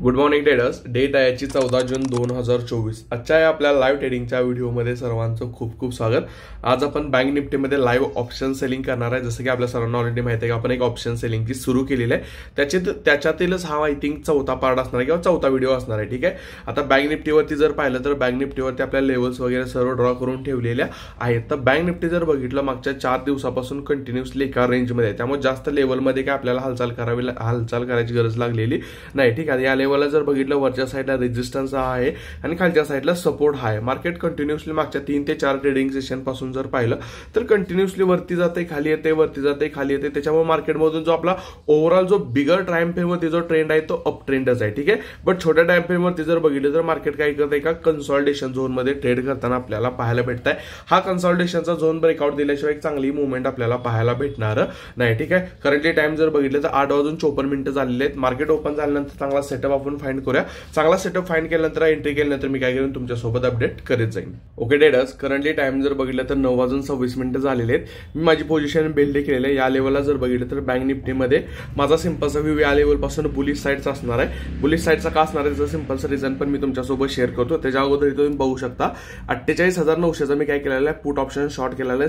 Good morning traders. Date आहे याची 14 जून 2024. आजच्या या आपल्या लाईव्ह ट्रेडिंगच्या व्हिडिओमध्ये सर्वांचं खूप खूप स्वागत. आज आपण बँक निफ्टीमध्ये लाईव्ह ऑप्शन सेलिंग करणार आहे. जसं की आपल्या सर्वांना ऑलरेडी माहिती आहे की आपण एक ऑप्शन सेलिंगची सुरू केलेली आहे. त्याच्यातीलच हा आय थिंक चौथा पार्ट असणार आहे किंवा चौथा व्हिडिओ असणार आहे. ठीक आहे. आता बँक निफ्टीवरती जर पाहिलं तर बँक निफ्टीवरती आपल्या लेवल्स वगैरे सर्व ड्रॉ करून ठेवलेल्या आहेत. तर बँक निफ्टी जर बघितलं मागच्या 4 दिवसापासून कंटिन्युअसली एका रेंजमध्ये आहे. त्यामुळे जास्त लेवलमध्ये काय आपल्याला हालचाल करायची गरज लागलेली नाही. ठीक आहे. या लेवलला जर बघितलं वरच्या साईडला रेजिस्टन्स आहे आणि खालच्या साईडला सपोर्ट आहे. मार्केट कंटिन्युअसली मागच्या 3 ते 4 ट्रेडिंग सेशन पासून जर पाहिलं तर कंटिन्युअसली वरती जाते खाली येते, वरती जाते खाली येते. त्याच्यामुळे मार्केटमधून जो आपला ओव्हरऑल जो बिगर टाइम फ्रेमवरती जो ट्रेंड आहे तो अप ट्रेंडच आहे. ठीक आहे. बट छोट्या टाइम फ्रेमवरती जर बघितलं तर मार्केट काय करत आहे का कन्सॉलिडेशन झोनमध्ये ट्रेड करताना आपल्याला पाहायला भेटत आहे. हा कन्सॉलिडेशनचा झोन ब्रेकआउट दिल्याशिवाय एक चांगली मुवमेंट आपल्याला पाहायला भेटणार नाही. ठीक आहे. करंटली टाइम जर बघितलं तर 8:54 झालेले आहेत. मार्केट ओपन झाल्यानंतर चांगला सेटअप आपण फाइंड करूया. चांगला सेटअप फाइंड केल्यानंतर एंट्री केल्यानंतर मी काय करेन तुमच्यासोबत अपडेट करीत जाईन. ओके ट्रेडर्स, करंटली टाइम जर बघितलं तर 9:26 झालेले आहेत. मी माझी पोझिशन बिल्ड केलेली आहे. या लेवलला जर बघितलं तर बँक निफ्टीमध्ये माझा सिंपलचा व्ह्यू या लेवल पासून बुलिश साईडचा असणार आहे. बुलिश साईडचा का असणार आहे त्याचं सिंपलचं रिझन पण मी तुमच्यासोबत शेअर करतो. त्याच्या अगोदर इथे तुम्ही बघू शकता 48,900चा मी काय केलेला आहे पुट ऑप्शन शॉर्ट केलेला आहे.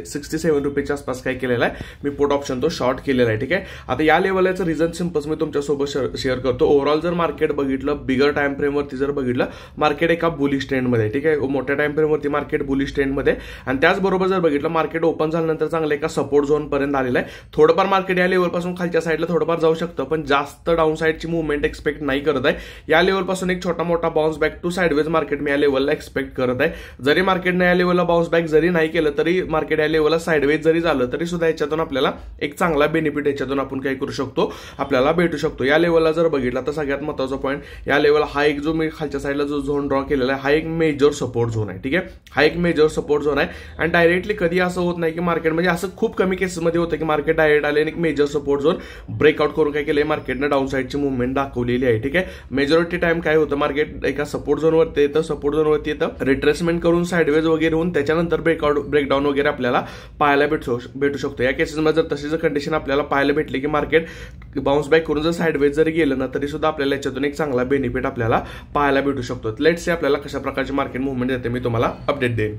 67 रुपयाच्या आसपास काय केलेला आहे मी पुट ऑप्शन तो शॉर्ट केलेला आहे. ठीक आहे. आता या लेवलचं रिझन सिंपल मी तुमच्यासोबत शेअर करतो. ओव्हरऑल जर मार्केट बघितलं बिगर टाइम फ्रेमवरती जर बघितलं मार्केट एका बुलिश ट्रेंडमध्ये. ठीक आहे. मोठ्या टाइम फ्रेमवरती मार्केट बुलिश ट्रेंडमध्ये आणि त्याचबरोबर जर बघितलं मार्केट ओपन झाल्यानंतर चांगलं एका सपोर्ट झोन पर्यंत आलेला आहे. थोडंफार मार्केट या लेवलपासून खालच्या साईडला थोडंफार जाऊ शकतं पण जास्त डाऊन साईडची मुवमेंट एक्सपेक्ट नाही करत आहे. या लेवलपासून एक छोटा मोठा bounce back to sideways market मी या लेवलला एक्सपेक्ट करत आहे. जरी मार्केटने या लेवलला बाउन्स बॅक जरी नाही केलं तरी मार्केट या लेवलला साइडवेज जरी झालं तरी सुद्धा याच्यातून आपल्याला एक चांगला बेनिफिट याच्यातून आपण काय करू शकतो आपल्याला भेटू शकतो. या लेवलला जर बघितलं तर सगळ्यात महत्त्वाचा पॉईंट या लेवल हा एक जो मी खालच्या साईडला जो झोन ड्रॉ केलेला आहे हा एक मेजर सपोर्ट झोन आहे. ठीक आहे. हा एक मेजर सपोर्ट झोन आहे आणि डायरेक्टली कधी असं होत नाही की मार्केट म्हणजे असं खूप कमी केसेसमध्ये होतं की मार्केट डायरेक्ट आले आणि एक मेजर सपोर्ट झोन ब्रेकआउट करून काय केलंय मार्केटनं डाऊन साईडची मुवमेंट दाखवलेली आहे. ठीक आहे. मेजॉरिटी टाइम काय होतं मार्केट एका सपोर्ट झोनवरती येतं, सपोर्ट झोनवरती येतं, रिट्रेसमेंट करून साइडवेज वगैरे होऊन त्याच्यानंतर ब्रेकडाऊन वगैरे आपल्याला पाहायला भेटू शकतो. या केसेसमध्ये जर तशी जर कंडिशन आपल्याला पाहायला भेटली की मार्केट बाउन्स बॅक करून जर साइडवेज जरी गेलं ना तरी सुद्धा आपल्याला याच्यातून एक चांगला बेनिफिट आपल्याला पाहायला भेटू शकतो. लेट्स से आपल्याला कशा प्रकारची मार्केट मुवमेंट येते मी तुम्हाला अपडेट देईन.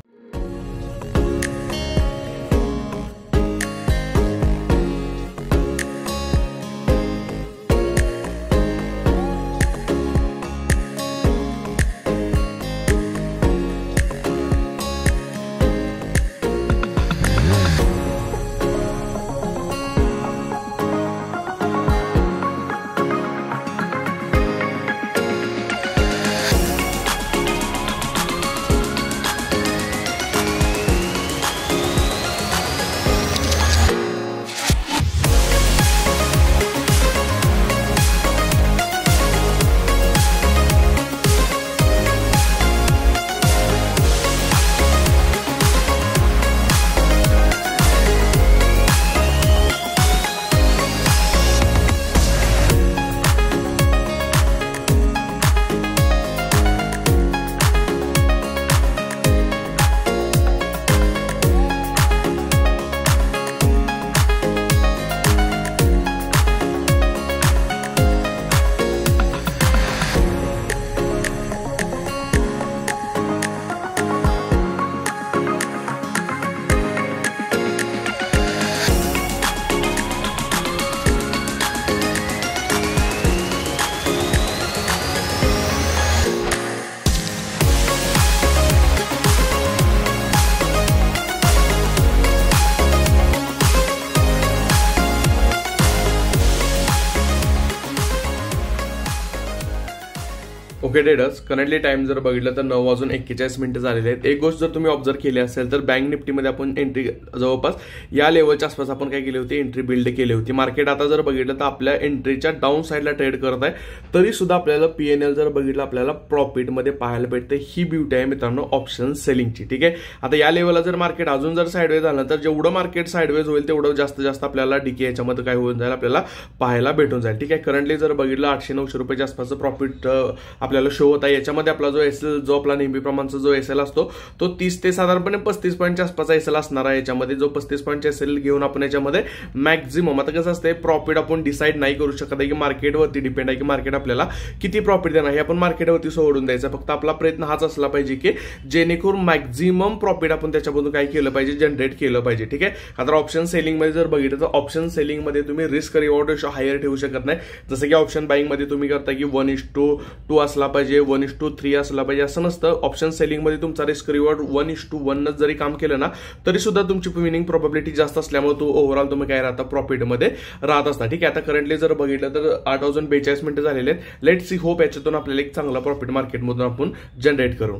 ओके ट्रेडर्स, करंटली टाइम जर बघितलं तर 9:41 झालेले आहेत. एक गोष्ट जर तुम्ही ऑब्झर्व केली असेल तर बँक निफ्टीमध्ये आपण एंट्री जवळपास या लेवलच्या आसपास आपण काय केली होती एंट्री बिल्ड केली होती. मार्केट आता जर बघितलं तर आपल्या एंट्रीच्या डाऊन साईडला ट्रेड करत आहे तरी सुद्धा आपल्याला पीएनएल जर बघितलं आपल्याला प्रॉफिटमध्ये पाहायला भेटते. ही ब्युटी आहे मित्रांनो ऑप्शन सेलिंगची. ठीक आहे. आता या लेवलला जर मार्केट अजून जर साइडवेज झालं तर जेवढं मार्केट साइडवेज होईल तेवढं जास्त आपल्याला डीके याच्यामध्ये काय होऊन जाईल आपल्याला पाहायला भेटून जाईल. ठीक आहे. करंटली जर बघितलं 800-900 रुपयाच्या आसपासचं प्रॉफिट आपल्याला आपल्याला शो होता. याच्यामध्ये आपला जो एसएल, जो आपला नेहमीप्रमाणचा जो एसएल असतो तो 30 ते साधारणपणे 35 पॉईंटच्या आसपासचा एसएल असणार आहे. याच्यामध्ये जो 35 पॉईंटचा एसएल घेऊन आपण याच्यामध्ये मॅक्झिमम, आता कसं असते प्रॉफिट आपण डिसाईड नाही करू शकत आहे की मार्केटवरती डिपेंड आहे की मार्केट आपल्याला किती प्रॉफिट देणार, हे आपण मार्केटवरती सोडून द्यायचं. फक्त आपला प्रयत्न हाच असला पाहिजे की जेणेकरून मॅक्झिमम प्रॉफिट आपण त्याच्यामधून काय केलं पाहिजे, जनरेट केलं पाहिजे. ठीक आहे. आता ऑप्शन सेलिंग मध्ये जर बघितलं तर ऑप्शन सेलिंग मध्ये तुम्ही रिस्क रिवॉर्ड रेशो हायर ठेवू शकत नाही. जसं की ऑप्शन बाईंग मध्ये तुम्ही करता की 1:2 असला पाहिजे, 1:3 असला पाहिजे, असं नसतं. ऑप्शन सेलिंग मध्ये तुमचा रिस्क रिवॉर्ड 1:1 जरी काम केलं ना तरी सुद्धा तुमची विनिंग प्रोबॅबिलिटी जास्त असल्यामुळे तो ओव्हरऑल तुम्ही काय राहता, प्रॉफिटमध्ये राहत असता. ठीक आहे. आता करंटली जर बघितलं तर 8 वाजून 42 मिनिटं झालेले आहेत. लेट्स सी, होप याच्यातून आपल्याला एक चांगला प्रॉफिट मार्केटमधून आपण जनरेट करू.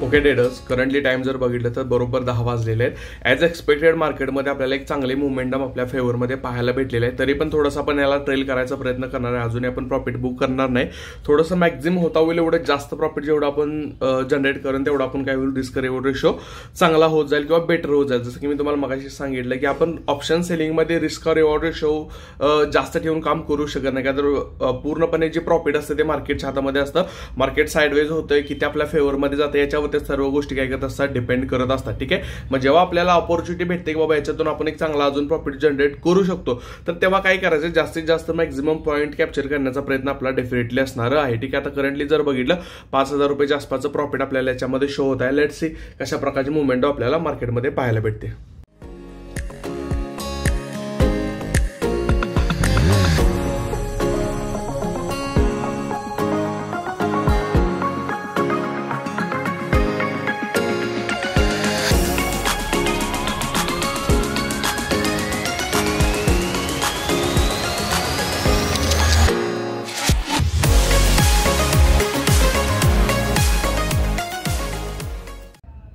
ओके ट्रेडर्स, करंटली टाइम जर बघितलं तर बरोबर 10 वाजलेले आहेत. ॲज एक्सपेक्टेड मार्केटमध्ये आपल्याला एक चांगले मोमेंटम आपल्या फेवरमध्ये पाहायला भेटलेलं आहे. तरी पण थोडंसं आपण याला ट्रेल करायचा प्रयत्न करणार आहे. अजूनही आपण प्रॉफिट बुक करणार नाही. थोडंसं मॅक्झिमम होता होईल एवढं जास्त प्रॉफिट जेवढं आपण जनरेट करून तेवढं आपण काय होईल, रिस्क रिवॉर्ड रेशो चांगला होत जाईल किंवा बेटर होत जाईल. जसं की मी तुम्हाला मगाशी सांगितलं की आपण ऑप्शन सेलिंगमध्ये रिस्क रिवॉर्ड रेशो जास्त ठेवून काम करू शकत नाही. का तर पूर्णपणे जे प्रॉफिट असतं ते मार्केटच्या हातामध्ये असतं. मार्केट साईडवेज होतंय की ते आपल्या फेवरमध्ये जातं, याच्यावर सर्व गोष्टी काय करत असतात, डिपेंड करत असतात. ठीक आहे. मग जेव्हा आपल्याला ऑपॉर्च्युनिटी भेटते की बाबा याच्यातून आपण एक चांगला अजून प्रॉफिट जनरेट करू शकतो, तर तेव्हा काय करायचं, जास्तीत जास्त मॅक्झिमम पॉईंट कॅप्चर करण्याचा प्रयत्न आपला डेफिनेटली असणार आहे. ठीक आहे. आता करंटली जर बघितलं 5,000 रुपयाच्या आसपासचं प्रॉफिट आपल्याला याच्यामध्ये शो होत आहे. लेट्स सी कशा प्रकारची मुवमेंट आपल्याला मार्केटमध्ये पाहायला भेटते.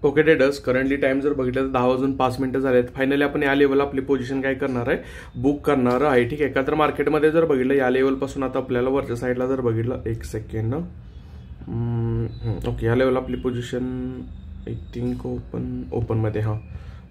ओके ट्रेडर्स, करंटली टाइम जर बघितलं तर 10 वाजून 5 मिनिटं झाले आहेत. फायनली आपण या लेवलला आपली पोझिशन काय करणार आहे, बुक करणार आहे. ठीक आहे का. तर मार्केटमध्ये जर बघितलं या लेवलपासून आता आपल्याला वरच्या साईडला जर बघितलं, एक सेकंड, ओके, या लेवलला आपली पोझिशन आय थिंक ओपनमध्ये, हां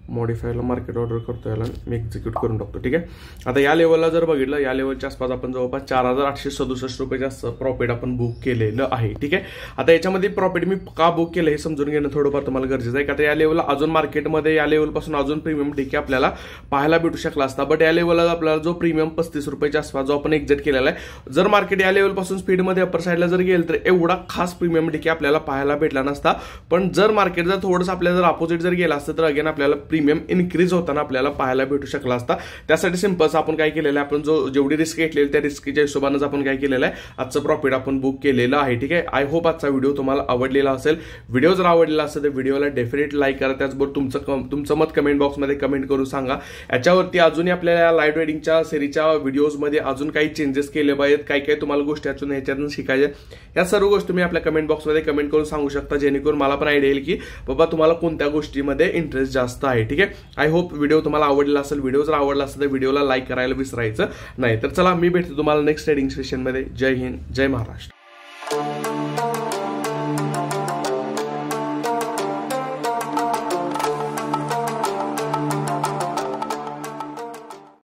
मॉडिफायला मार्केट ऑर्डर करतो, याला मी एक्झिक्यूट करून टाकतो. ठीक आहे. आता या लेवलला जर बघितलं, या लेवलच्या आसपास आपण जवळपास 4867 रुपये जास्त प्रॉफिट आपण बुक केलेलं आहे. ठीक आहे. आता याच्यामध्ये प्रॉफिट मी का बुक केलं हे समजून घेणं थोडंफार तुम्हाला गरजेचं आहे. का तर या लेवलला अजून मार्केटमध्ये या लेवलपासून अजून प्रीमियम डीके आपल्याला पाहायला भेटू शकला असता. बट या लेवलला आपल्याला जो प्रीमियम 35 रुपयाच्या आसपास जो आपण एक्झिट केलेला आहे, जर मार्केट या लेवलपासून स्पीडमध्ये अपर साईडला जर गेलं तर एवढा खास प्रीमियम डीके आपल्याला पाहायला भेटला नसता. पण जर मार्केट जर थोडंसं आपल्याला जर अपोजिट जर गेला असतं तर अगेन आपल्याला प्रीमियम इन्क्रीज होताना आपल्याला पाहायला भेटू शकला असता. त्यासाठी सिंपल आपण काय केलेलं आहे, आपण जेवढी रिस्क घेतलेली त्या रिस्कच्या हिशोबानेच आपण काय केलेलं आहे, आजचं प्रॉफिट आपण बुक केलेलं आहे. ठीक आहे. आय होप आजचा व्हिडिओ तुम्हाला आवडलेला असेल. व्हिडिओ जर आवडलेला असेल तर व्हिडिओला डेफिनेट लाईक करा. त्याचबरोबर तुमचं मत कमेंट बॉक्समध्ये कमेंट करून सांगा. याच्यावरती अजूनही आपल्याला लाईव्ह ट्रेडिंगच्या सिरीजच्या व्हिडिओजमध्ये अजून काही चेंजेस केले पाहिजेत, काही तुम्हाला गोष्टी अजून ह्याच्यातून शिकायच्या, या सर्व गोष्टी तुम्ही आपल्या कमेंट बॉक्समध्ये कमेंट करून सांगू शकता, जेणेकरून मला पण आयडिया येईल की बाबा तुम्हाला कोणत्या गोष्टीमध्ये इंटरेस्ट जास्त आहे. ठीक आहे. आय होप व्हिडिओ तुम्हाला आवडला असेल. व्हिडिओ जर आवडला असेल तर व्हिडिओला लाईक करायला विसरायचं नाही. तर चला, मी भेटतो तुम्हाला नेक्स्ट ट्रेडिंग सेशनमध्ये. जय हिंद, जय महाराष्ट्र.